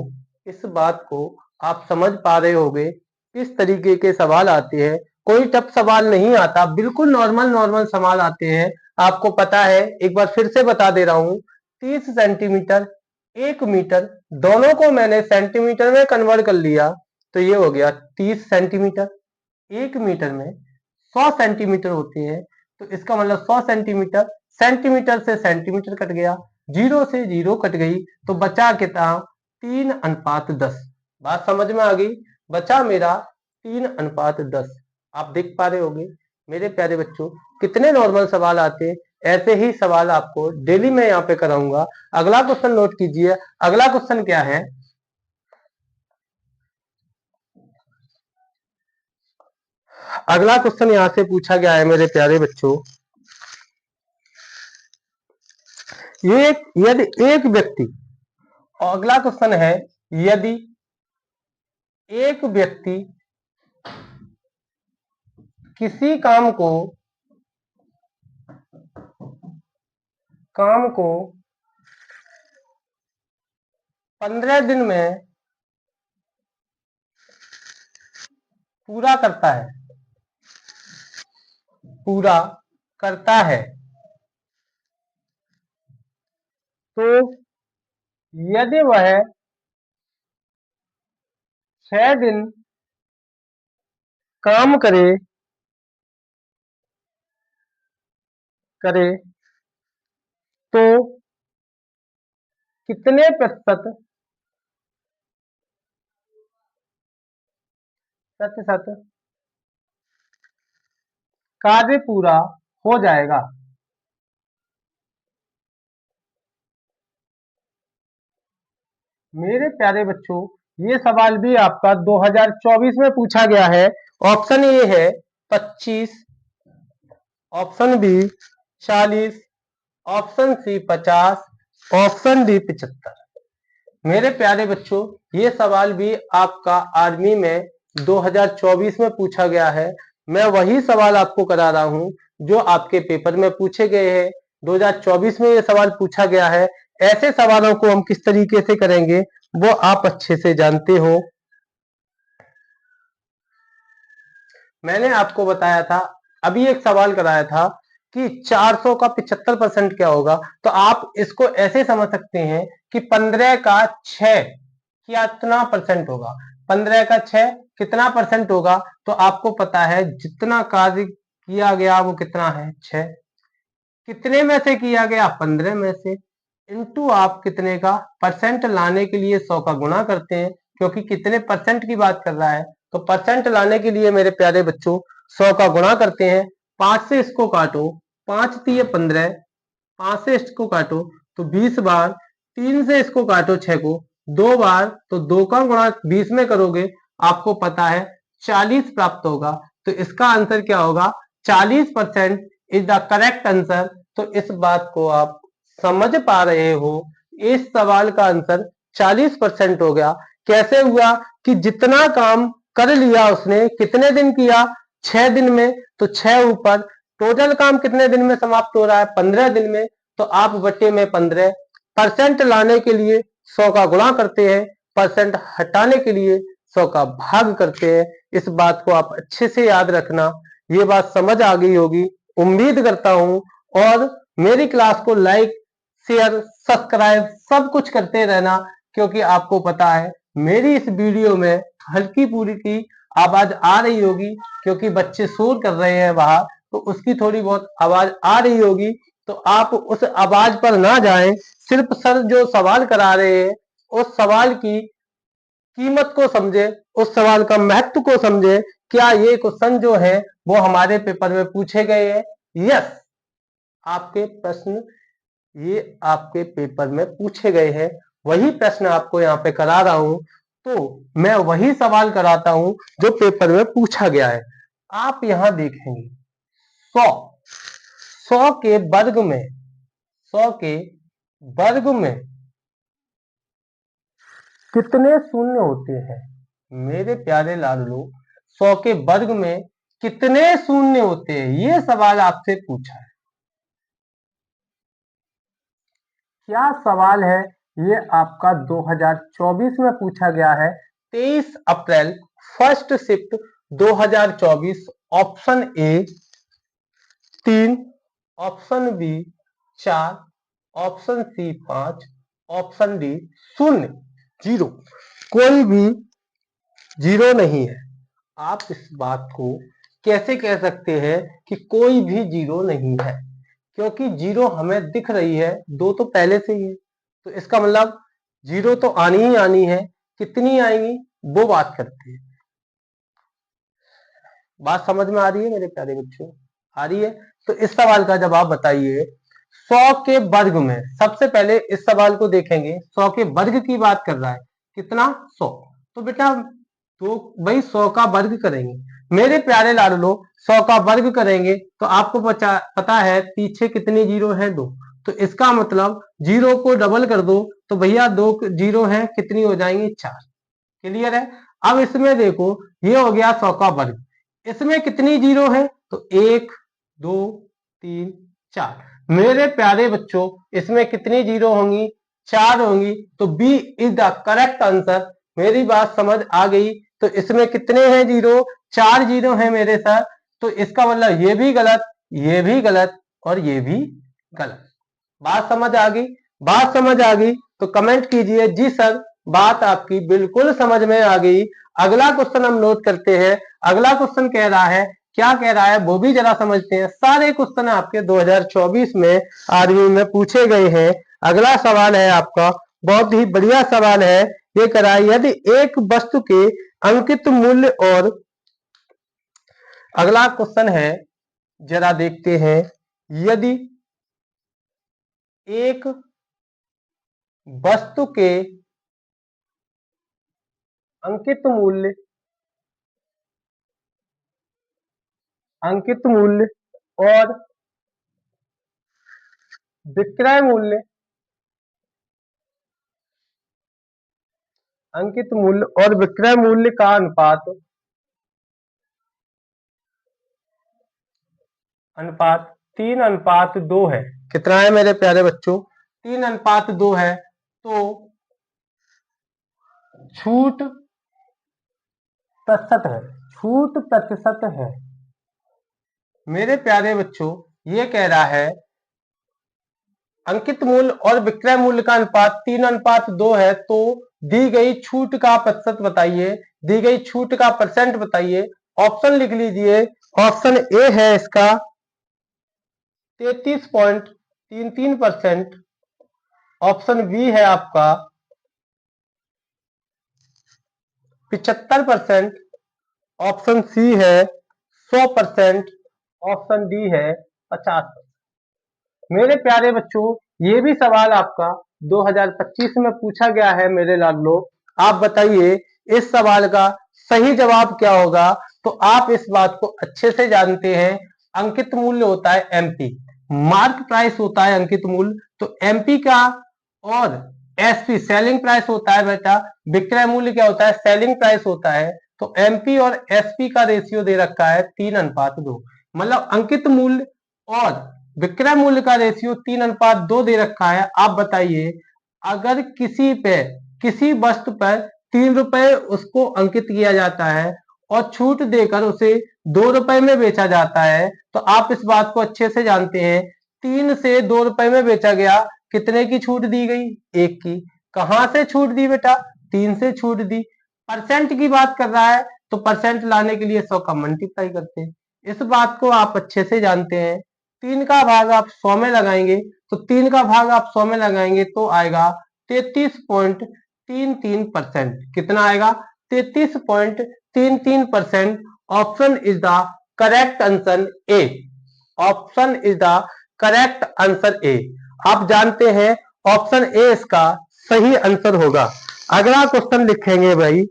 इस बात को आप समझ पा रहे होंगे। किस तरीके के सवाल आते हैं? कोई टफ सवाल नहीं आता, बिल्कुल नॉर्मल नॉर्मल सवाल आते हैं। आपको पता है, एक बार फिर से बता दे रहा हूं। 30 सेंटीमीटर 1 मीटर, दोनों को मैंने सेंटीमीटर में कन्वर्ट कर लिया तो ये हो गया 30 सेंटीमीटर। 1 मीटर में 100 सेंटीमीटर होते हैं, तो इसका मतलब 100 सेंटीमीटर, सेंटीमीटर से सेंटीमीटर कट गया, जीरो से जीरो कट गई, तो बचा कितना? 3:10। बात समझ में आ गई? बचा मेरा 3:10। आप देख पा रहे होंगे मेरे प्यारे बच्चों कितने नॉर्मल सवाल आते हैं। ऐसे ही सवाल आपको डेली मैं यहाँ पे कराऊंगा। अगला क्वेश्चन नोट कीजिए। अगला क्वेश्चन क्या है? अगला क्वेश्चन यहाँ से पूछा गया है मेरे प्यारे बच्चों। यदि एक व्यक्ति, अगला क्वेश्चन है, यदि एक व्यक्ति किसी काम को 15 दिन में पूरा करता है, पूरा करता है, तो यदि वह 6 दिन काम करे तो कितने प्रतिशत कार्य पूरा हो जाएगा? मेरे प्यारे बच्चों, ये सवाल भी आपका 2024 में पूछा गया है। ऑप्शन ए है 25, option B 40, option C 50, option D 75। मेरे प्यारे बच्चों, ये सवाल भी आपका आर्मी में 2024 में पूछा गया है। मैं वही सवाल आपको करा रहा हूं जो आपके पेपर में पूछे गए हैं। 2024 में ये सवाल पूछा गया है। ऐसे सवालों को हम किस तरीके से करेंगे वो आप अच्छे से जानते हो। मैंने आपको बताया था, अभी एक सवाल कराया था कि 400 का 75% क्या होगा। तो आप इसको ऐसे समझ सकते हैं कि 15 का 6 कितना परसेंट होगा। 15 का 6 कितना परसेंट होगा? तो आपको पता है जितना कार्य किया गया वो कितना है? 6। कितने में से किया गया? 15 में से। इनटू आप कितने का परसेंट लाने के लिए 100 का गुणा करते हैं, क्योंकि कितने परसेंट की बात कर रहा है। तो परसेंट लाने के लिए मेरे प्यारे बच्चों 100 का गुणा करते हैं। 5 से इसको काटो, 5 तिये 15, 5 से इसको काटो तो 20 बार, 3 से इसको काटो 6 को 2 बार, तो 2 का गुणा 20 में करोगे, आपको पता है 40 प्राप्त होगा। तो इसका आंसर क्या होगा? 40% इज द करेक्ट आंसर। तो इस बात को आप समझ पा रहे हो। इस सवाल का आंसर 40% हो गया। कैसे हुआ? कि जितना काम कर लिया उसने, कितने दिन किया? 6 दिन में। तो 6 ऊपर टोटल काम कितने दिन में समाप्त हो रहा है? 15 दिन में। तो आप बटे में 15, परसेंट लाने के लिए 100 का गुणा करते हैं, परसेंट हटाने के लिए 100 का भाग करते हैं। इस बात को आप अच्छे से याद रखना। ये बात समझ आ गई होगी उम्मीद करता हूं। और मेरी क्लास को लाइक, शेयर, सब्सक्राइब सब कुछ करते रहना, क्योंकि आपको पता है मेरी इस वीडियो में हल्की पूरी की आवाज आ रही होगी, क्योंकि बच्चे शोर कर रहे हैं बाहर, तो उसकी थोड़ी बहुत आवाज आ रही होगी। तो आप उस आवाज पर ना जाएं, सिर्फ सर जो सवाल करा रहे हैं उस सवाल की कीमत को समझे, उस सवाल का महत्व को समझे। क्या ये क्वेश्चन जो है वो हमारे पेपर में पूछे गए हैं? यस, आपके प्रश्न ये आपके पेपर में पूछे गए हैं। वही प्रश्न आपको यहाँ पे करा रहा हूं, तो मैं वही सवाल कराता हूं जो पेपर में पूछा गया है। आप यहां देखेंगे 100 100 के वर्ग में 100 के वर्ग में कितने शून्य होते हैं? मेरे प्यारे लाडलो, 100 के वर्ग में कितने शून्य होते हैं, ये सवाल आपसे पूछा है। क्या सवाल है? ये आपका 2024 में पूछा गया है। 23 April first shift 2024। Option A 3, option B 4, option C 5, option D 0, 0। कोई भी 0 नहीं है। आप इस बात को कैसे कह सकते हैं कि कोई भी 0 नहीं है? क्योंकि 0 हमें दिख रही है, 2 तो पहले से ही है, तो इसका मतलब 0 तो आनी ही आनी है। कितनी आएंगी वो बात करते हैं। बात समझ में आ रही है मेरे प्यारे बच्चों? आ रही है? तो इस सवाल का जवाब बताइए। 100 के वर्ग में, सबसे पहले इस सवाल को देखेंगे, 100 के वर्ग की बात कर रहा है। कितना? 100। तो बेटा तो भाई 100 का वर्ग करेंगे। मेरे प्यारे लाडलो, 100 का वर्ग करेंगे तो आपको पता है पीछे कितनी 0 है? 2। तो इसका मतलब 0 को डबल कर दो तो भैया 2 0 है, कितनी हो जाएंगी? 4। क्लियर है? अब इसमें देखो, ये हो गया 100 का वर्ग। इसमें कितनी 0 है? तो 1, 2, 3, 4। मेरे प्यारे बच्चों, इसमें कितनी 0 होंगी? 4 होंगी। तो B is the correct answer. मेरी बात समझ आ गई? तो इसमें कितने हैं 0? 4 0 है मेरे सर। तो इसका मतलब ये भी गलत, ये भी गलत और ये भी गलत। बात समझ आ गई? बात समझ आ गई तो कमेंट कीजिए जी सर, बात आपकी बिल्कुल समझ में आ गई। अगला क्वेश्चन हम नोट करते हैं। अगला क्वेश्चन कह रहा है, क्या कह रहा है वो भी जरा समझते हैं। सारे क्वेश्चन आपके 2024 में आर्मी में पूछे गए हैं। अगला सवाल है आपका, बहुत ही बढ़िया सवाल है। ये कह रहा है, यदि एक वस्तु के अंकित मूल्य और अगला क्वेश्चन है, जरा देखते हैं। यदि एक वस्तु के अंकित मूल्य और विक्रय मूल्य अंकित मूल्य और विक्रय मूल्य का अनुपात अनुपात 3:2 है। कितना है मेरे प्यारे बच्चों? 3:2 है। तो छूट प्रतिशत है, छूट प्रतिशत है। मेरे प्यारे बच्चों, ये कह रहा है अंकित मूल्य और विक्रय मूल्य का अनुपात 3:2 है। तो दी गई छूट का प्रतिशत बताइए, दी गई छूट का परसेंट बताइए। ऑप्शन लिख लीजिए। ऑप्शन ए है इसका 33.33%। ऑप्शन बी है आपका 75%। ऑप्शन सी है 100%। ऑप्शन डी है 50%। मेरे प्यारे बच्चों, ये भी सवाल आपका 2025 में पूछा गया है मेरे लाडलो। आप बताइए इस सवाल का सही जवाब क्या होगा? तो आप इस बात को अच्छे से जानते हैं, अंकित मूल्य होता है एमपी, मार्क प्राइस होता है अंकित मूल्य। तो एमपी का और एसपी सेलिंग प्राइस होता है बेटा, विक्रय मूल्य क्या होता है? सेलिंग प्राइस होता है। तो एमपी और एसपी का रेशियो दे रखा है 3:2। मतलब अंकित मूल्य और विक्रय मूल्य का रेशियो 3:2 दे रखा है। आप बताइए, अगर किसी वस्तु पर 3 रुपए उसको अंकित किया जाता है और छूट देकर उसे 2 रुपए में बेचा जाता है, तो आप इस बात को अच्छे से जानते हैं, 3 से 2 रुपए में बेचा गया, कितने की छूट दी गई? 1 की। कहां से छूट दी बेटा? 3 से छूट दी। परसेंट की बात कर रहा है, तो परसेंट लाने के लिए 100 का मल्टीप्लाई करते हैं। इस बात को आप अच्छे से जानते हैं। 3 का भाग आप 100 में लगाएंगे, तो 3 का भाग आप 100 में लगाएंगे तो आएगा 33.33%। कितना आएगा? 33.33%। Option is the correct answer A. Option is the correct answer A. आप जानते हैं ऑप्शन ए इसका सही आंसर होगा। अगला क्वेश्चन लिखेंगे भाई,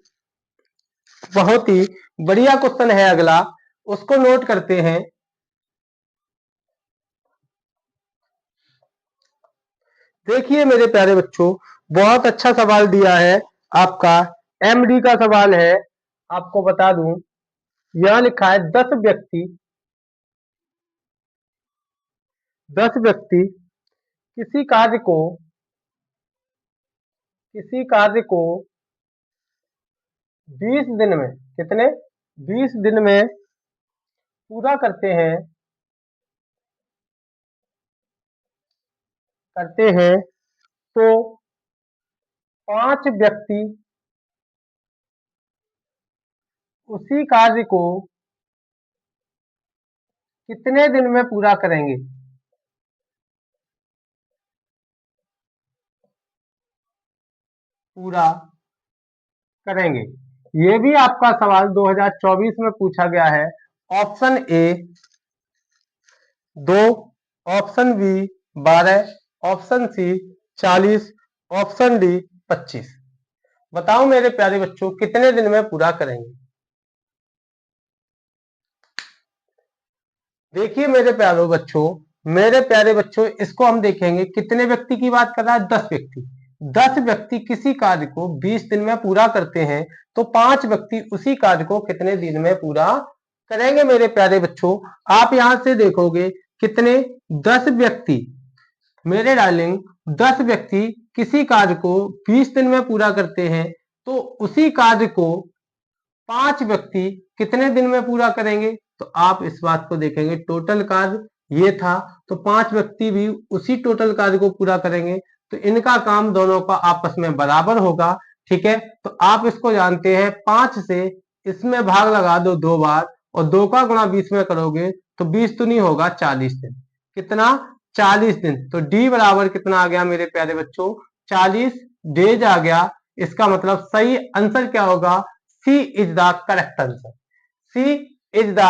बहुत ही बढ़िया क्वेश्चन है अगला, उसको नोट करते हैं। देखिए मेरे प्यारे बच्चों, बहुत अच्छा सवाल दिया है आपका, एमडी का सवाल है। आपको बता दूं, यहां लिखा है 10 व्यक्ति किसी कार्य को 20 दिन में, कितने? 20 दिन में पूरा करते हैं, तो 5 व्यक्ति उसी कार्य को कितने दिन में पूरा करेंगे? पूरा करेंगे। ये भी आपका सवाल 2024 में पूछा गया है। Option A 2, option B 12, option C 40, option D 25। बताओ मेरे प्यारे बच्चों, कितने दिन में पूरा करेंगे? देखिए मेरे प्यारे बच्चों, इसको हम देखेंगे, कितने व्यक्ति की बात कर रहा है? 10 व्यक्ति। 10 व्यक्ति किसी कार्य को 20 दिन में पूरा करते हैं, तो 5 व्यक्ति उसी कार्य को कितने दिन में पूरा करेंगे? मेरे प्यारे बच्चों, आप यहां से देखोगे, कितने? 10 व्यक्ति, मेरे डार्लिंग, 10 व्यक्ति किसी कार्य को 20 दिन में पूरा करते हैं, तो उसी कार्य को 5 व्यक्ति कितने दिन में पूरा करेंगे? तो आप इस बात को देखेंगे, टोटल कार्य ये था, तो 5 व्यक्ति भी उसी टोटल कार्य को पूरा करेंगे, तो इनका काम दोनों का आपस में बराबर होगा। ठीक है, तो आप इसको जानते हैं, 5 से इसमें भाग लगा दो 2 बार, और 2 का गुणा 20 में करोगे तो 20 तो नहीं होगा, 40 दिन। कितना? 40 दिन। तो डी बराबर कितना आ गया मेरे प्यारे बच्चों? 40 डेज आ गया। इसका मतलब सही आंसर क्या होगा? C is the correct answer. C is the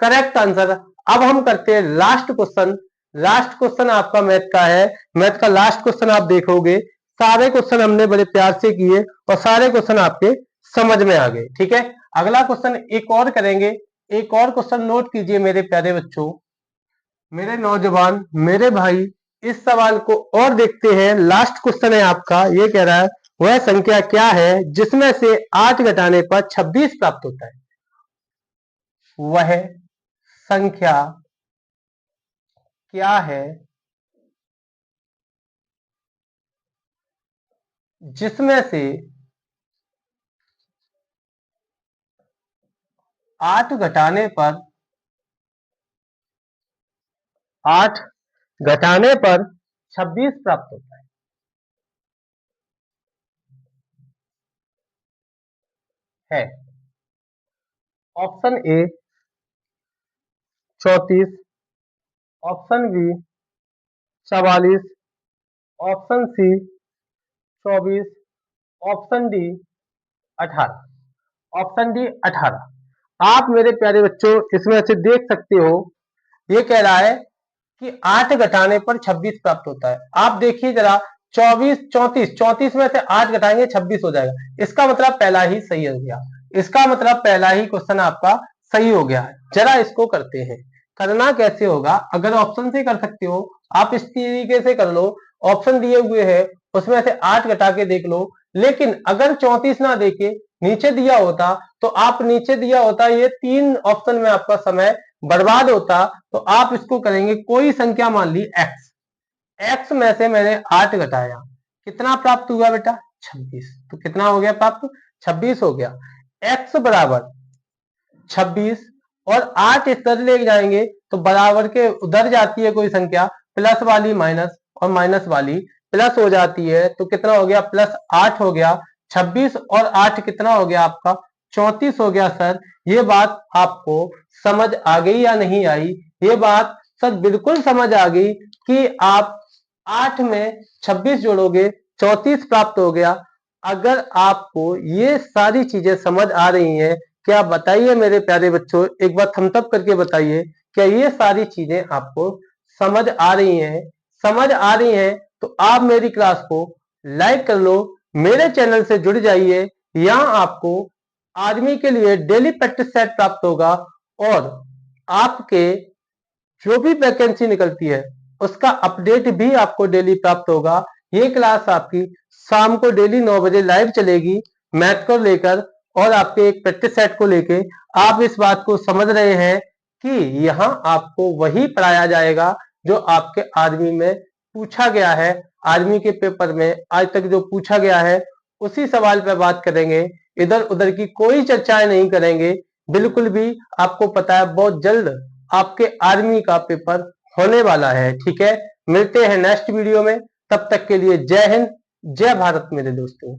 correct answer. अब हम करते हैं लास्ट क्वेश्चन। लास्ट क्वेश्चन आपका मैथ का है। मैथ का लास्ट क्वेश्चन आप देखोगे, सारे क्वेश्चन हमने बड़े प्यार से किए और सारे क्वेश्चन आपके समझ में आ गए। ठीक है, अगला क्वेश्चन एक और करेंगे। एक और क्वेश्चन नोट कीजिए मेरे प्यारे बच्चों, मेरे नौजवान, मेरे भाई, इस सवाल को और देखते हैं। लास्ट क्वेश्चन है आपका, ये कह रहा है, वह संख्या क्या है जिसमें से 8 घटाने पर 26 प्राप्त होता है? वह संख्या क्या है जिसमें से 8 घटाने पर 8 घटाने पर 26 प्राप्त होता है? Option A 34, option B 44, option C 24, option D 18। Option D 18। आप मेरे प्यारे बच्चों इसमें से देख सकते हो, ये कह रहा है कि 8 घटाने पर 26 प्राप्त होता है। आप देखिए जरा, 24, 34 में से 8 घटाएंगे 26 हो जाएगा। इसका मतलब पहला ही सही हो गया। इसका मतलब पहला ही क्वेश्चन आपका सही हो गया है। जरा इसको करते हैं। करना कैसे होगा? अगर ऑप्शन से कर सकते हो, आप इस तरीके से कर लो। ऑप्शन दिए हुए हैं, उसमें से 8 घटा के देख लो। लेकिन अगर 34 ना देके नीचे दिया होता, तो आप नीचे दिया होता, ये 3 ऑप्शन में आपका समय बर्बाद होता तो आप इसको करेंगे, कोई संख्या मान ली x, x में से मैंने 8 घटाया, कितना प्राप्त हुआ बेटा 26। तो कितना हो गया प्राप्त 26 हो गया। x बराबर 26 और 8 इस तरह ले जाएंगे तो बराबर के उधर जाती है कोई संख्या, प्लस वाली माइनस और माइनस वाली प्लस हो जाती है, तो कितना हो गया +8 हो गया। 26 और 8 कितना हो गया आपका 34 हो गया। सर ये बात आपको समझ आ गई या नहीं आई? ये बात सर बिल्कुल समझ आ गई कि आप 8 में 26 जोड़ोगे 34 प्राप्त हो गया। अगर आपको ये सारी चीजें समझ आ रही हैं, क्या बताइए मेरे प्यारे बच्चों, एक बार थम्स अप करके बताइए, क्या ये सारी चीजें आपको समझ आ रही हैं? समझ आ रही हैं तो आप मेरी क्लास को लाइक कर लो, मेरे चैनल से जुड़ जाइए। यहाँ आपको आर्मी के लिए डेली प्रैक्टिस सेट प्राप्त होगा और आपके जो भी वैकेंसी निकलती है उसका अपडेट भी आपको डेली प्राप्त होगा। ये क्लास आपकी शाम को डेली 9 बजे लाइव चलेगी मैथ को लेकर और आपके एक प्रैक्टिस सेट को लेके। आप इस बात को समझ रहे हैं कि यहाँ आपको वही पढ़ाया जाएगा जो आपके आर्मी में पूछा गया है। आर्मी के पेपर में आज तक जो पूछा गया है उसी सवाल पर बात करेंगे, इधर उधर की कोई चर्चाएं नहीं करेंगे बिल्कुल भी। आपको पता है बहुत जल्द आपके आर्मी का पेपर होने वाला है। ठीक है, मिलते हैं नेक्स्ट वीडियो में, तब तक के लिए जय हिंद जय भारत मेरे दोस्तों।